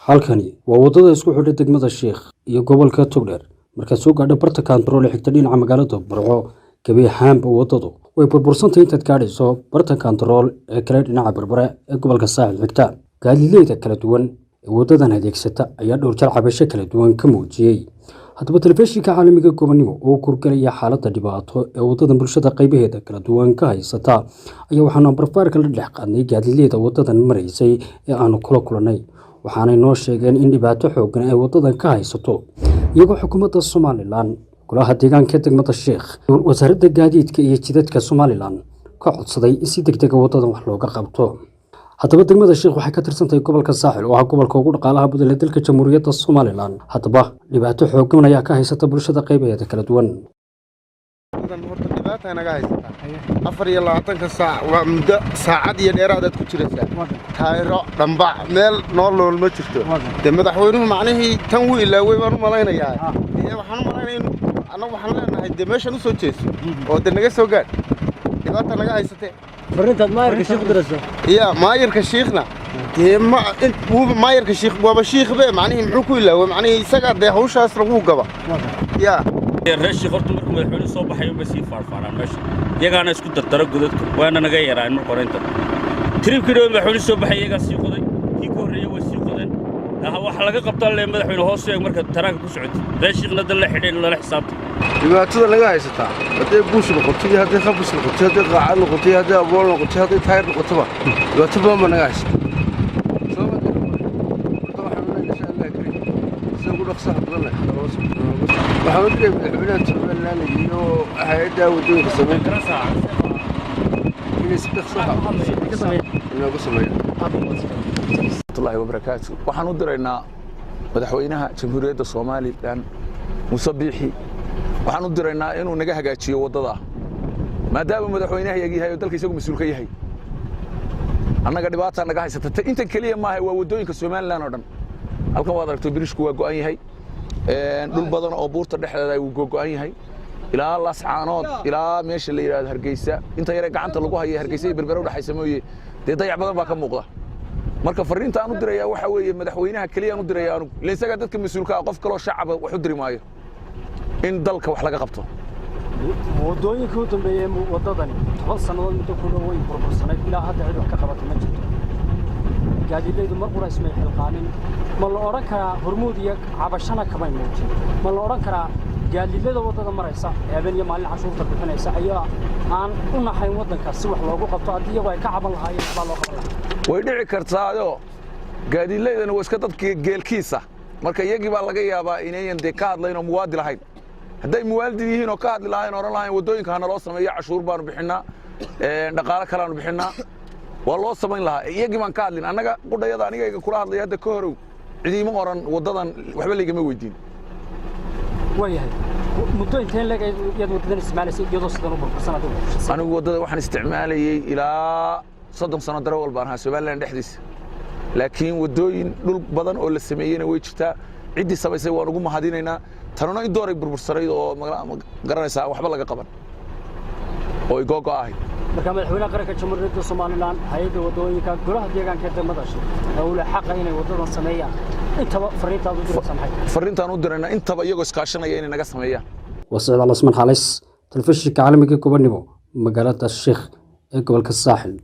halkani waa wadada isku xidha degmada Sheekh iyo gobolka Togdheer marka soo gaadho barta kantarool ee xigta dhinaca magaalada Burco gabi ahaanba wadadu way burbursantay intaad gaadhayso barta kantarool ee kale dhinaca Berbera ee gobolka Saaxil xigta gaadiidleyda kala duwan ee wadadan adeegsata ayaa dhowr jeer cabasho kala duwan ka muujiyay haddaba telefishinka caalamiga gobonimo oo kurgalaya xaaladda dhibaato ee wadadan bulshada qaybaheeda kala duwan ka haysata ayaa waxaanu barfaarka la dhex qaadnay gaadiidleyda wadadan maraysay ee aanu kula kulanay waxaanay noo sheegeen in dhibaato xooggan ay wadadan ka haysato iyagoo xukuumadda Somaliland golaha deegaanka degmada Sheekh wasaaradda gaadiidka iyo jidadka Somaliland ka codsaday in si degdeg ah wadadan wax looga qabto haddaba degmada Sheekh waxay ka tirsantahay gobolka Saaxil oo ah gobolka ugu dhaqaalaha badan ee dalka Jamhuuriyadda Somaliland haddaba dhibaato xooggan ayaa ka haysata bulshada qaybaheeda kala duwan horta naga haysata 24 saac waa muddo saacad iyo dheeraad ku jiraysaa taayiro dhanbac meel nool ma jirto madaxweynuhu macnihii tan wuu ilaaway baan u malaynayaa waxaan u malaynayaa anagu waxaan leenahay meeshan u soo jeeso oo naga soo gaad dhibaato naga haysatay فرنتاد مايرك الشيخ درسه يا مايرك الشيخنا ما انت مو مايرك الشيخ بابا الشيخ به معنيه محو كله معنيه يسقى ده هوش اسرقوه قبا يا الرش قلت لكم مدحوين soo baxay uma sii farfaraan meesha iyagaana isku dartara godadka waana naga yaraan mar qorinta tribkido madaxweyne soo baxay iyaga sii qoday kii ku horeeyay way sii qodeen waxa laga qabtaa le madaxweyne hoos eeg marka taraanka ku socotay reeshiqna dal la xidhay la xisaabta dhibaatada laga haysta haday buush noqotay haday khabs noqotay haday qaacan noqotay haday abool noqotay haday taayir noqotaba dhibaato badan ma naga haysta waxaan u madaxweynaha Somaliland iyo hay'adda wadooyinka sameyn kartaa inay si dhaqso ah inoogu sameeyaan الله وبركاته waxaan u diraynaa madaxweynaha Jamhuuriyadda Somaliland Muuse Biixi waxaan u diraynaa inuu naga hagaajiyo wadada maadaama madaxweynaha yahay dalka isagu mas'uul ka yahay annaga dhibaato naga haysata inta kaliya ma aha waa wadooyinka Somaliland oo dhan halkan waad aragto birishku waa go'an yahay dhul badan oo buurta dhexdeeda ay go'an yahay ilaa Lascaanood ilaa meesha la yiraahdo Hargeysa inta yare gacanta lagu hayo Hargeysa iyo Berbera u dhaxaysa mooyee dayac badan baa ka muuqda marka fariinta aan u diraya waxa weeye madaxweynaha kaliya aan u diraya anigu leesaga dadka mas'uulka ah qof kale oo shacab wax u diri maayo in dalka wax laga qabto wadooyinka u dambeeyay wadadan 10 sanadood muddo ku dhow way burbursanay ilaa hadda cid wax ka qabatay ma jirto gaadiidleydu mar qura ismay xilqaanin ma la oran karaa hormuud iyo cabashana kama muujin ma la oran karaa gaadiidleyda wadada maraysa habeen iyo maalin cashuurta bixinaysa ayaa aan u naxayn wadanka si wax loogu qabto haddii iyagu ay ka caban lahaayeen baa loo qaban lahaa way dhici kartaa gaadiidleydana waa iska dadka geelkiisa marka iyagii baa laga yaabaa inayan ka hadlayn oo muwaadi lahayn hadday muwaadi yihiin oo ka hadli lahayn oran lahayn wadooyinka hana loo sameeyo cashuur baanu bixinaa dhaqaale kale aanu bixinaa waa loo samayn lahaa iyagii baan ka hadlin annaga qudhayada aniga kula hadlay hadda ka horow ciidimo oran wadadan waxba leegama weydiin wayahay muddo inteen leegay iyadoo wadadan ismaalaysa iyadoo sidan u burbursanad anigu wadada waxaan isticmaalayay ilaa 30 sano daro walbaan ahaa Somaliland dhexdiisa laakiin wadooyin dhul badan oo la sameeyay way jirtaa cidii samaysay waan ugu mahadinaynaa tanona in dooray burbursaray oo garanaysa waxba laga qaban oo igogo ahay marka madaxweynaha qaranka Jamhuuriyadda Somaliland hay'adda wadooyinka golaha deegaanka degmada Sheekh dawlad xaq inay wadadan sameeyaan intaba fariintaadu diraysan maxay fariintaan u diraynaa intaba iyagoo iskaashanaya inay naga sameeyaan wasiir Alasman Xalis telefishinka caalamiga gobonimo magaalada Sheekh ee gobolka Saaxil